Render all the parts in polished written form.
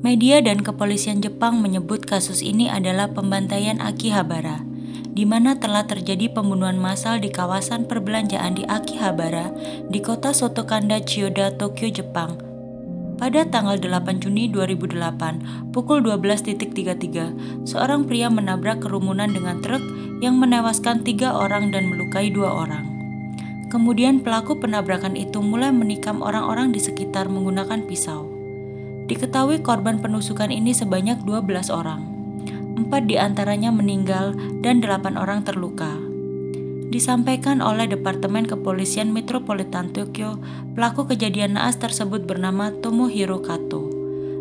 Media dan kepolisian Jepang menyebut kasus ini adalah pembantaian Akihabara, di mana telah terjadi pembunuhan massal di kawasan perbelanjaan di Akihabara di kota Sotokanda, Chiyoda, Tokyo, Jepang. Pada tanggal 8 Juni 2008, pukul 12.33, seorang pria menabrak kerumunan dengan truk yang menewaskan 3 orang dan melukai 2 orang. Kemudian pelaku penabrakan itu mulai menikam orang-orang di sekitar menggunakan pisau. Diketahui korban penusukan ini sebanyak 12 orang. 4 diantaranya meninggal dan 8 orang terluka. Disampaikan oleh Departemen Kepolisian Metropolitan Tokyo, pelaku kejadian naas tersebut bernama Tomohiro Kato.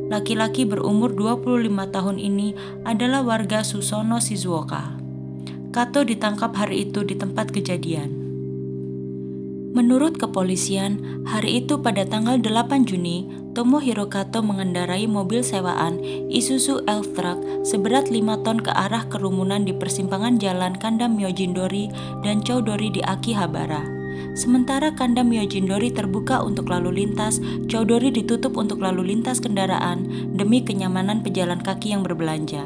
Laki-laki berumur 25 tahun ini adalah warga Susono, Shizuoka. Kato ditangkap hari itu di tempat kejadian. Menurut kepolisian, hari itu pada tanggal 8 Juni, Tomohiro Kato mengendarai mobil sewaan Isuzu Elf-Truck seberat 5 ton ke arah kerumunan di persimpangan jalan Kanda Myojindori dan Chowdori di Akihabara. Sementara Kanda Myojindori terbuka untuk lalu lintas, Chowdori ditutup untuk lalu lintas kendaraan demi kenyamanan pejalan kaki yang berbelanja.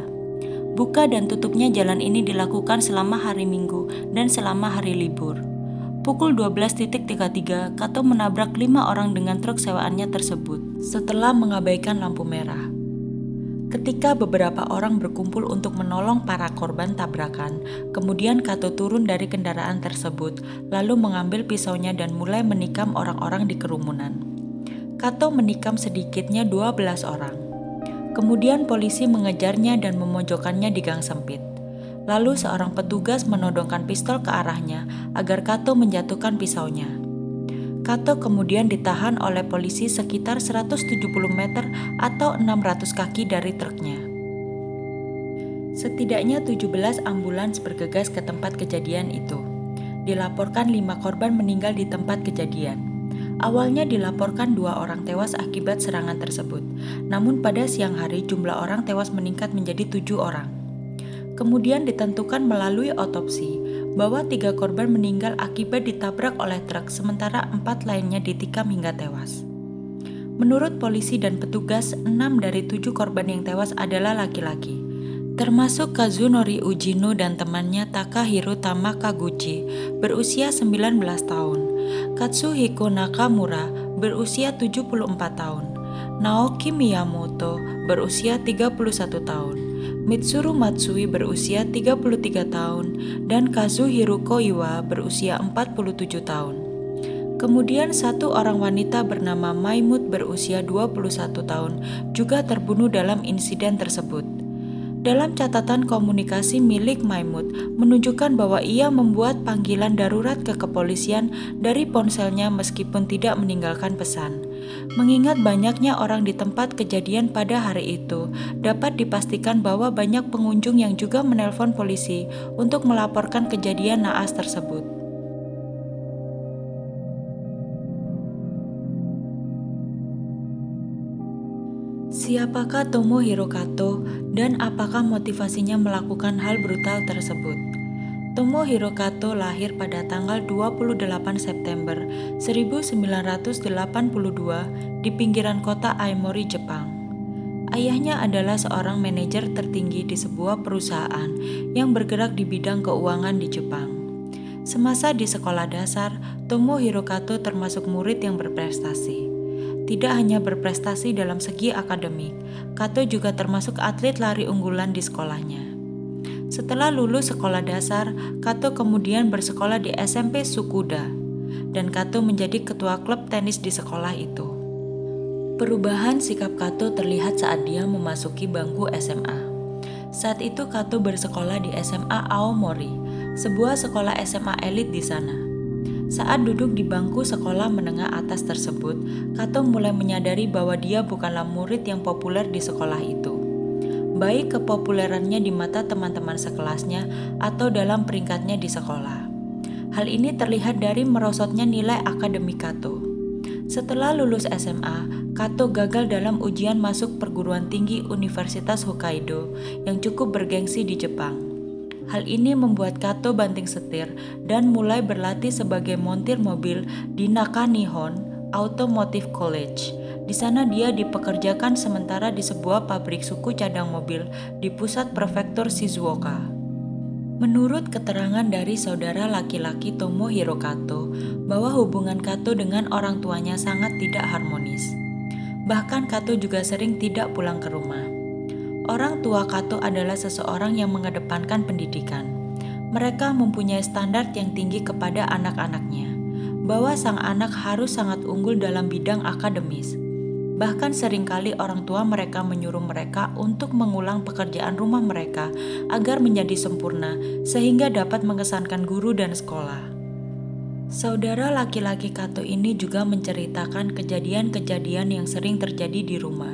Buka dan tutupnya jalan ini dilakukan selama hari Minggu dan selama hari libur. Pukul 12.33, Kato menabrak 5 orang dengan truk sewaannya tersebut setelah mengabaikan lampu merah. Ketika beberapa orang berkumpul untuk menolong para korban tabrakan, kemudian Kato turun dari kendaraan tersebut, lalu mengambil pisaunya dan mulai menikam orang-orang di kerumunan. Kato menikam sedikitnya 12 orang. Kemudian polisi mengejarnya dan memojokkannya di gang sempit. Lalu seorang petugas menodongkan pistol ke arahnya agar Kato menjatuhkan pisaunya. Kato kemudian ditahan oleh polisi sekitar 170 meter atau 600 kaki dari truknya. Setidaknya 17 ambulans bergegas ke tempat kejadian itu. Dilaporkan 5 korban meninggal di tempat kejadian. Awalnya dilaporkan 2 orang tewas akibat serangan tersebut, namun pada siang hari jumlah orang tewas meningkat menjadi 7 orang. Kemudian ditentukan melalui otopsi bahwa 3 korban meninggal akibat ditabrak oleh truk, sementara 4 lainnya ditikam hingga tewas. Menurut polisi dan petugas, 6 dari 7 korban yang tewas adalah laki-laki, termasuk Kazunori Ujino dan temannya Takahiro Tamakaguchi berusia 19 tahun, Katsuhiko Nakamura berusia 74 tahun, Naoki Miyamoto berusia 31 tahun, Mitsuru Matsui berusia 33 tahun, dan Kazuhiro Koiwa berusia 47 tahun. Kemudian 1 orang wanita bernama Maimut berusia 21 tahun juga terbunuh dalam insiden tersebut. Dalam catatan komunikasi milik Maimut menunjukkan bahwa ia membuat panggilan darurat ke kepolisian dari ponselnya meskipun tidak meninggalkan pesan. Mengingat banyaknya orang di tempat kejadian pada hari itu, dapat dipastikan bahwa banyak pengunjung yang juga menelpon polisi untuk melaporkan kejadian naas tersebut. Siapakah Tomohiro Kato dan apakah motivasinya melakukan hal brutal tersebut? Tomohiro Kato lahir pada tanggal 28 September 1982 di pinggiran kota Aomori, Jepang. Ayahnya adalah seorang manajer tertinggi di sebuah perusahaan yang bergerak di bidang keuangan di Jepang. Semasa di sekolah dasar, Tomohiro Kato termasuk murid yang berprestasi. Tidak hanya berprestasi dalam segi akademik, Kato juga termasuk atlet lari unggulan di sekolahnya. Setelah lulus sekolah dasar, Kato kemudian bersekolah di SMP Sukuda, dan Kato menjadi ketua klub tenis di sekolah itu. Perubahan sikap Kato terlihat saat dia memasuki bangku SMA. Saat itu Kato bersekolah di SMA Aomori, sebuah sekolah SMA elit di sana. Saat duduk di bangku sekolah menengah atas tersebut, Kato mulai menyadari bahwa dia bukanlah murid yang populer di sekolah itu, baik kepopulerannya di mata teman-teman sekelasnya atau dalam peringkatnya di sekolah. Hal ini terlihat dari merosotnya nilai akademik Kato. Setelah lulus SMA, Kato gagal dalam ujian masuk perguruan tinggi Universitas Hokkaido yang cukup bergengsi di Jepang. Hal ini membuat Kato banting setir dan mulai berlatih sebagai montir mobil di Nakanihon Automotive College Di sana dia dipekerjakan sementara di sebuah pabrik suku cadang mobil di pusat prefektur Shizuoka. Menurut keterangan dari saudara laki-laki Tomohiro Kato, bahwa hubungan Kato dengan orang tuanya sangat tidak harmonis. Bahkan Kato juga sering tidak pulang ke rumah. Orang tua Kato adalah seseorang yang mengedepankan pendidikan. Mereka mempunyai standar yang tinggi kepada anak-anaknya, bahwa sang anak harus sangat unggul dalam bidang akademis. Bahkan seringkali orang tua mereka menyuruh mereka untuk mengulang pekerjaan rumah mereka agar menjadi sempurna sehingga dapat mengesankan guru dan sekolah. Saudara laki-laki Kato ini juga menceritakan kejadian-kejadian yang sering terjadi di rumah,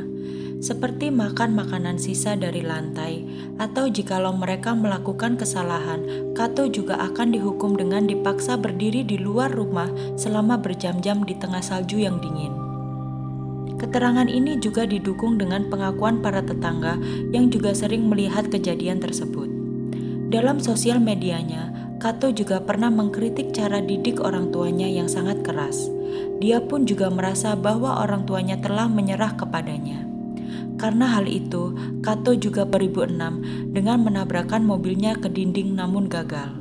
seperti makan makanan sisa dari lantai, atau jikalau mereka melakukan kesalahan, Kato juga akan dihukum dengan dipaksa berdiri di luar rumah selama berjam-jam di tengah salju yang dingin. Keterangan ini juga didukung dengan pengakuan para tetangga yang juga sering melihat kejadian tersebut. Dalam sosial medianya, Kato juga pernah mengkritik cara didik orang tuanya yang sangat keras. Dia pun juga merasa bahwa orang tuanya telah menyerah kepadanya. Karena hal itu, Kato juga 2006 dengan menabrakkan mobilnya ke dinding namun gagal.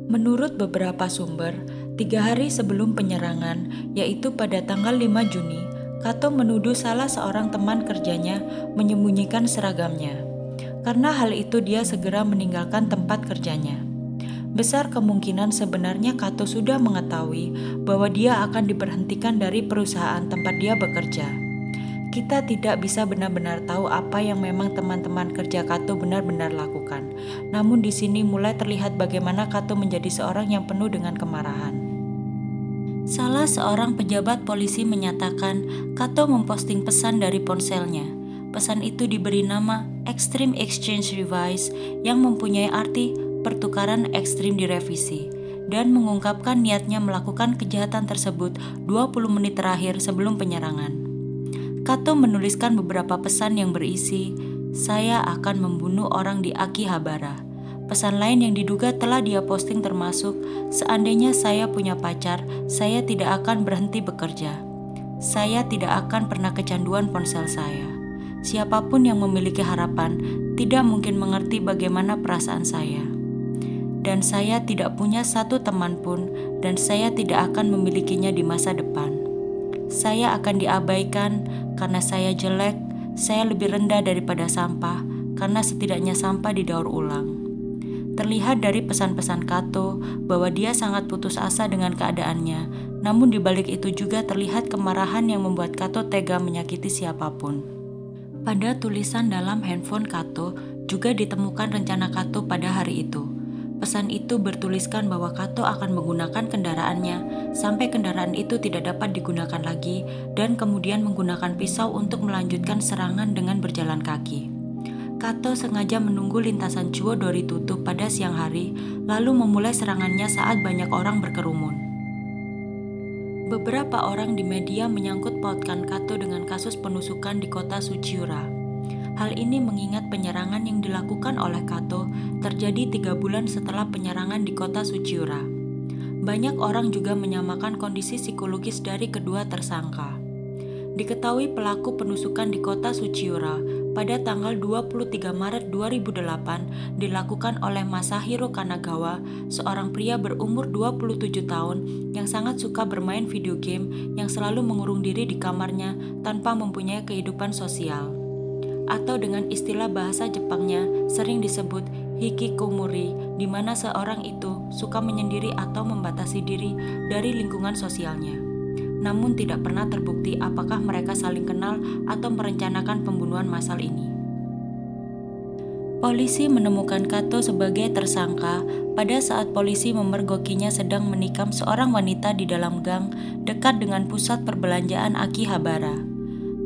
Menurut beberapa sumber, 3 hari sebelum penyerangan, yaitu pada tanggal 5 Juni, Kato menuduh salah seorang teman kerjanya menyembunyikan seragamnya. Karena hal itu dia segera meninggalkan tempat kerjanya. Besar kemungkinan sebenarnya Kato sudah mengetahui bahwa dia akan diberhentikan dari perusahaan tempat dia bekerja. Kita tidak bisa benar-benar tahu apa yang memang teman-teman kerja Kato benar-benar lakukan. Namun di sini mulai terlihat bagaimana Kato menjadi seorang yang penuh dengan kemarahan. Salah seorang pejabat polisi menyatakan Kato memposting pesan dari ponselnya. Pesan itu diberi nama Extreme Exchange Revise yang mempunyai arti pertukaran ekstrim direvisi dan mengungkapkan niatnya melakukan kejahatan tersebut 20 menit terakhir sebelum penyerangan. Kato menuliskan beberapa pesan yang berisi, "Saya akan membunuh orang di Akihabara." Pesan lain yang diduga telah dia posting termasuk, "Seandainya saya punya pacar, saya tidak akan berhenti bekerja. Saya tidak akan pernah kecanduan ponsel saya. Siapapun yang memiliki harapan tidak mungkin mengerti bagaimana perasaan saya. Dan saya tidak punya satu teman pun, dan saya tidak akan memilikinya di masa depan. Saya akan diabaikan karena saya jelek, saya lebih rendah daripada sampah, karena setidaknya sampah didaur ulang." Terlihat dari pesan-pesan Kato bahwa dia sangat putus asa dengan keadaannya, namun di balik itu juga terlihat kemarahan yang membuat Kato tega menyakiti siapapun. Pada tulisan dalam handphone Kato juga ditemukan rencana Kato pada hari itu. Pesan itu bertuliskan bahwa Kato akan menggunakan kendaraannya sampai kendaraan itu tidak dapat digunakan lagi dan kemudian menggunakan pisau untuk melanjutkan serangan dengan berjalan kaki. Kato sengaja menunggu lintasan Chuodori tutup pada siang hari lalu memulai serangannya saat banyak orang berkerumun. Beberapa orang di media menyangkut pautkan Kato dengan kasus penusukan di kota Suchiura. Hal ini mengingat penyerangan yang dilakukan oleh Kato terjadi 3 bulan setelah penyerangan di kota Suchiura. Banyak orang juga menyamakan kondisi psikologis dari kedua tersangka. Diketahui pelaku penusukan di kota Suchiura pada tanggal 23 Maret 2008 dilakukan oleh Masahiro Kanagawa, seorang pria berumur 27 tahun yang sangat suka bermain video game yang selalu mengurung diri di kamarnya tanpa mempunyai kehidupan sosial. Atau dengan istilah bahasa Jepangnya sering disebut hikikomori, di mana seorang itu suka menyendiri atau membatasi diri dari lingkungan sosialnya. Namun tidak pernah terbukti apakah mereka saling kenal atau merencanakan pembunuhan massal ini. Polisi menemukan Kato sebagai tersangka pada saat polisi memergokinya sedang menikam seorang wanita di dalam gang dekat dengan pusat perbelanjaan Akihabara.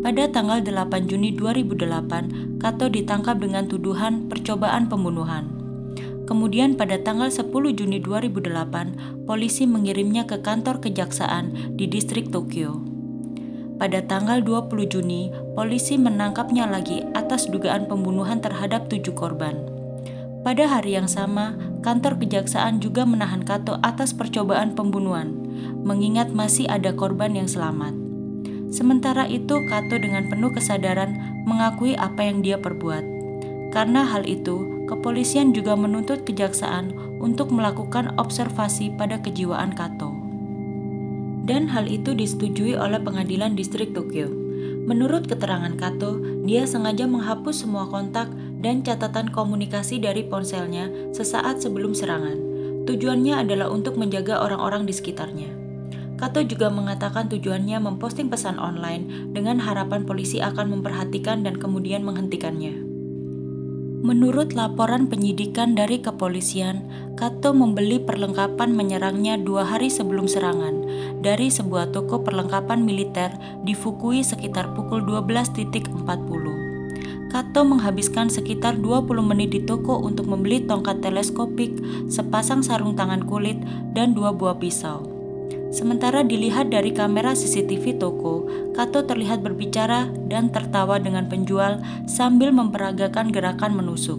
Pada tanggal 8 Juni 2008, Kato ditangkap dengan tuduhan percobaan pembunuhan. Kemudian pada tanggal 10 Juni 2008, polisi mengirimnya ke kantor kejaksaan di distrik Tokyo. Pada tanggal 20 Juni, polisi menangkapnya lagi atas dugaan pembunuhan terhadap 7 korban. Pada hari yang sama, kantor kejaksaan juga menahan Kato atas percobaan pembunuhan, mengingat masih ada korban yang selamat. Sementara itu, Kato dengan penuh kesadaran mengakui apa yang dia perbuat. Karena hal itu, kepolisian juga menuntut kejaksaan untuk melakukan observasi pada kejiwaan Kato. Dan hal itu disetujui oleh pengadilan distrik Tokyo. Menurut keterangan Kato, dia sengaja menghapus semua kontak dan catatan komunikasi dari ponselnya sesaat sebelum serangan. Tujuannya adalah untuk menjaga orang-orang di sekitarnya. Kato juga mengatakan tujuannya memposting pesan online dengan harapan polisi akan memperhatikan dan kemudian menghentikannya. Menurut laporan penyidikan dari kepolisian, Kato membeli perlengkapan menyerangnya 2 hari sebelum serangan dari sebuah toko perlengkapan militer di Fukui sekitar pukul 12.40. Kato menghabiskan sekitar 20 menit di toko untuk membeli tongkat teleskopik, sepasang sarung tangan kulit, dan 2 buah pisau. Sementara dilihat dari kamera CCTV toko, Kato terlihat berbicara dan tertawa dengan penjual sambil memperagakan gerakan menusuk.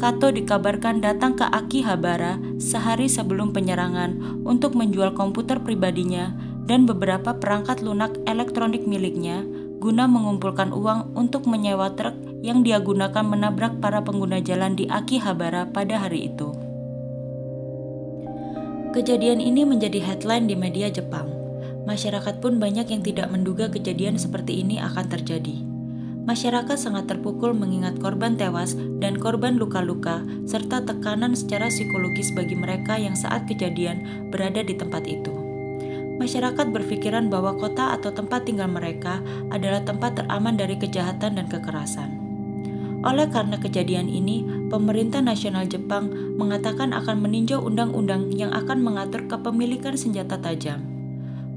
Kato dikabarkan datang ke Akihabara sehari sebelum penyerangan untuk menjual komputer pribadinya dan beberapa perangkat lunak elektronik miliknya guna mengumpulkan uang untuk menyewa truk yang dia gunakan menabrak para pengguna jalan di Akihabara pada hari itu. Kejadian ini menjadi headline di media Jepang. Masyarakat pun banyak yang tidak menduga kejadian seperti ini akan terjadi. Masyarakat sangat terpukul mengingat korban tewas dan korban luka-luka, serta tekanan secara psikologis bagi mereka yang saat kejadian berada di tempat itu. Masyarakat berpikiran bahwa kota atau tempat tinggal mereka adalah tempat teraman dari kejahatan dan kekerasan. Oleh karena kejadian ini, pemerintah nasional Jepang mengatakan akan meninjau undang-undang yang akan mengatur kepemilikan senjata tajam.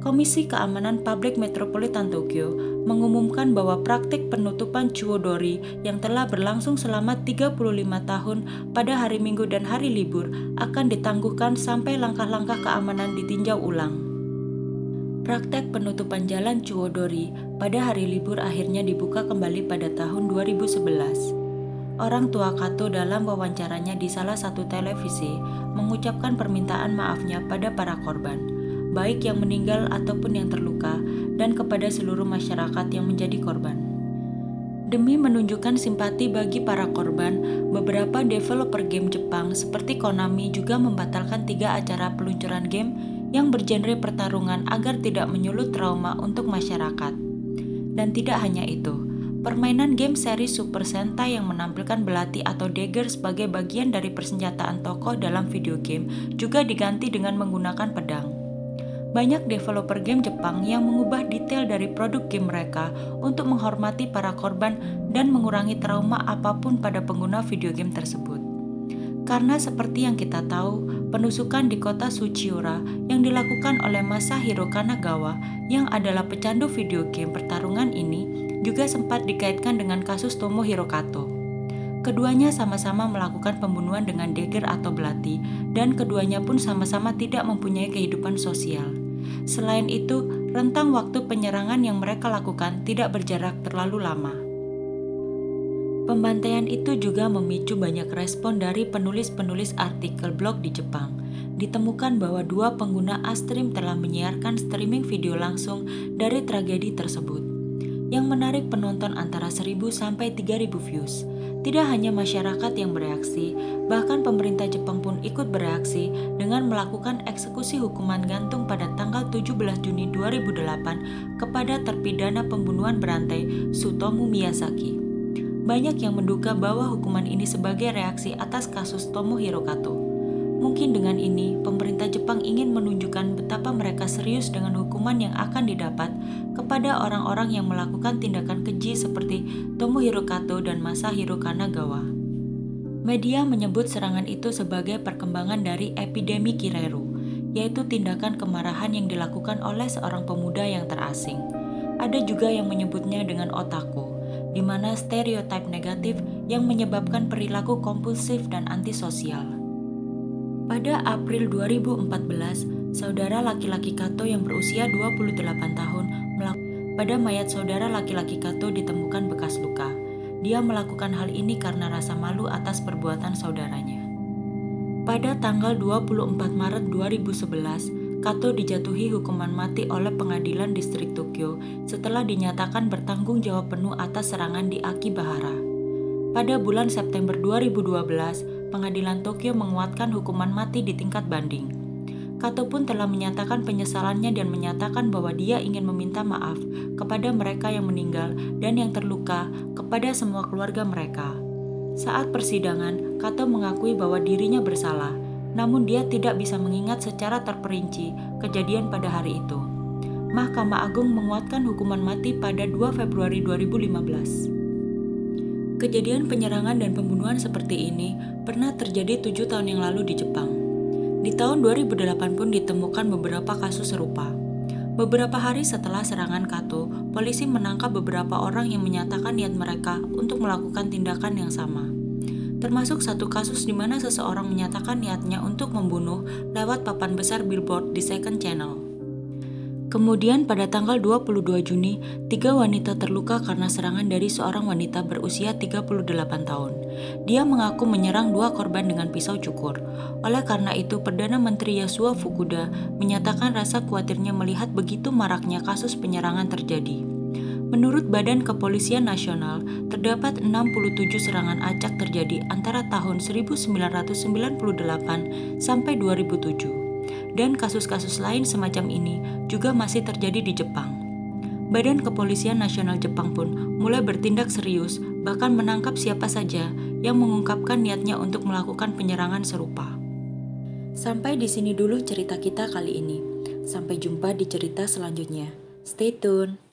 Komisi Keamanan Publik Metropolitan Tokyo mengumumkan bahwa praktik penutupan Chuodori yang telah berlangsung selama 35 tahun pada hari Minggu dan hari libur akan ditangguhkan sampai langkah-langkah keamanan ditinjau ulang. Praktek penutupan jalan Chuodori pada hari libur akhirnya dibuka kembali pada tahun 2011. Orang tua Kato dalam wawancaranya di salah satu televisi mengucapkan permintaan maafnya pada para korban, baik yang meninggal ataupun yang terluka, dan kepada seluruh masyarakat yang menjadi korban. Demi menunjukkan simpati bagi para korban, beberapa developer game Jepang seperti Konami juga membatalkan 3 acara peluncuran game yang bergenre pertarungan agar tidak menyulut trauma untuk masyarakat. Dan tidak hanya itu, permainan game seri Super Sentai yang menampilkan belati atau dagger sebagai bagian dari persenjataan tokoh dalam video game juga diganti dengan menggunakan pedang. Banyak developer game Jepang yang mengubah detail dari produk game mereka untuk menghormati para korban dan mengurangi trauma apapun pada pengguna video game tersebut. Karena seperti yang kita tahu, penusukan di kota Suchiura yang dilakukan oleh Masahiro Kanagawa yang adalah pecandu video game pertarungan ini juga sempat dikaitkan dengan kasus Tomohiro Kato. Keduanya sama-sama melakukan pembunuhan dengan dagger atau belati, dan keduanya pun sama-sama tidak mempunyai kehidupan sosial. Selain itu, rentang waktu penyerangan yang mereka lakukan tidak berjarak terlalu lama. Pembantaian itu juga memicu banyak respon dari penulis-penulis artikel blog di Jepang. Ditemukan bahwa 2 pengguna Astream telah menyiarkan streaming video langsung dari tragedi tersebut, yang menarik penonton antara 1.000 sampai 3.000 views. Tidak hanya masyarakat yang bereaksi, bahkan pemerintah Jepang pun ikut bereaksi dengan melakukan eksekusi hukuman gantung pada tanggal 17 Juni 2008 kepada terpidana pembunuhan berantai Tsutomu Miyazaki. Banyak yang menduga bahwa hukuman ini sebagai reaksi atas kasus Tomohiro Kato. Mungkin dengan ini, pemerintah Jepang ingin menunjukkan betapa mereka serius dengan hukuman yang akan didapat kepada orang-orang yang melakukan tindakan keji seperti Tomohiro Kato dan Masahiro Kanagawa. Media menyebut serangan itu sebagai perkembangan dari epidemi Kireru, yaitu tindakan kemarahan yang dilakukan oleh seorang pemuda yang terasing. Ada juga yang menyebutnya dengan otaku, di mana stereotip negatif yang menyebabkan perilaku kompulsif dan antisosial. Pada April 2014, saudara laki-laki Kato yang berusia 28 tahun pada mayat saudara laki-laki Kato ditemukan bekas luka. Dia melakukan hal ini karena rasa malu atas perbuatan saudaranya. Pada tanggal 24 Maret 2011, Kato dijatuhi hukuman mati oleh pengadilan distrik Tokyo setelah dinyatakan bertanggung jawab penuh atas serangan di Akibahara. Pada bulan September 2012, pengadilan Tokyo menguatkan hukuman mati di tingkat banding. Kato pun telah menyatakan penyesalannya dan menyatakan bahwa dia ingin meminta maaf kepada mereka yang meninggal dan yang terluka, kepada semua keluarga mereka. Saat persidangan, Kato mengakui bahwa dirinya bersalah, namun dia tidak bisa mengingat secara terperinci kejadian pada hari itu. Mahkamah Agung menguatkan hukuman mati pada 2 Februari 2015. Kejadian penyerangan dan pembunuhan seperti ini pernah terjadi 7 tahun yang lalu di Jepang. Di tahun 2008 pun ditemukan beberapa kasus serupa. Beberapa hari setelah serangan Kato, polisi menangkap beberapa orang yang menyatakan niat mereka untuk melakukan tindakan yang sama. Termasuk satu kasus di mana seseorang menyatakan niatnya untuk membunuh lewat papan besar billboard di Second Channel. Kemudian pada tanggal 22 Juni, 3 wanita terluka karena serangan dari seorang wanita berusia 38 tahun. Dia mengaku menyerang 2 korban dengan pisau cukur. Oleh karena itu, Perdana Menteri Yasuo Fukuda menyatakan rasa khawatirnya melihat begitu maraknya kasus penyerangan terjadi. Menurut Badan Kepolisian Nasional, terdapat 67 serangan acak terjadi antara tahun 1998 sampai 2007. Dan kasus-kasus lain semacam ini juga masih terjadi di Jepang. Badan Kepolisian Nasional Jepang pun mulai bertindak serius, bahkan menangkap siapa saja yang mengungkapkan niatnya untuk melakukan penyerangan serupa. Sampai di sini dulu cerita kita kali ini. Sampai jumpa di cerita selanjutnya. Stay tune.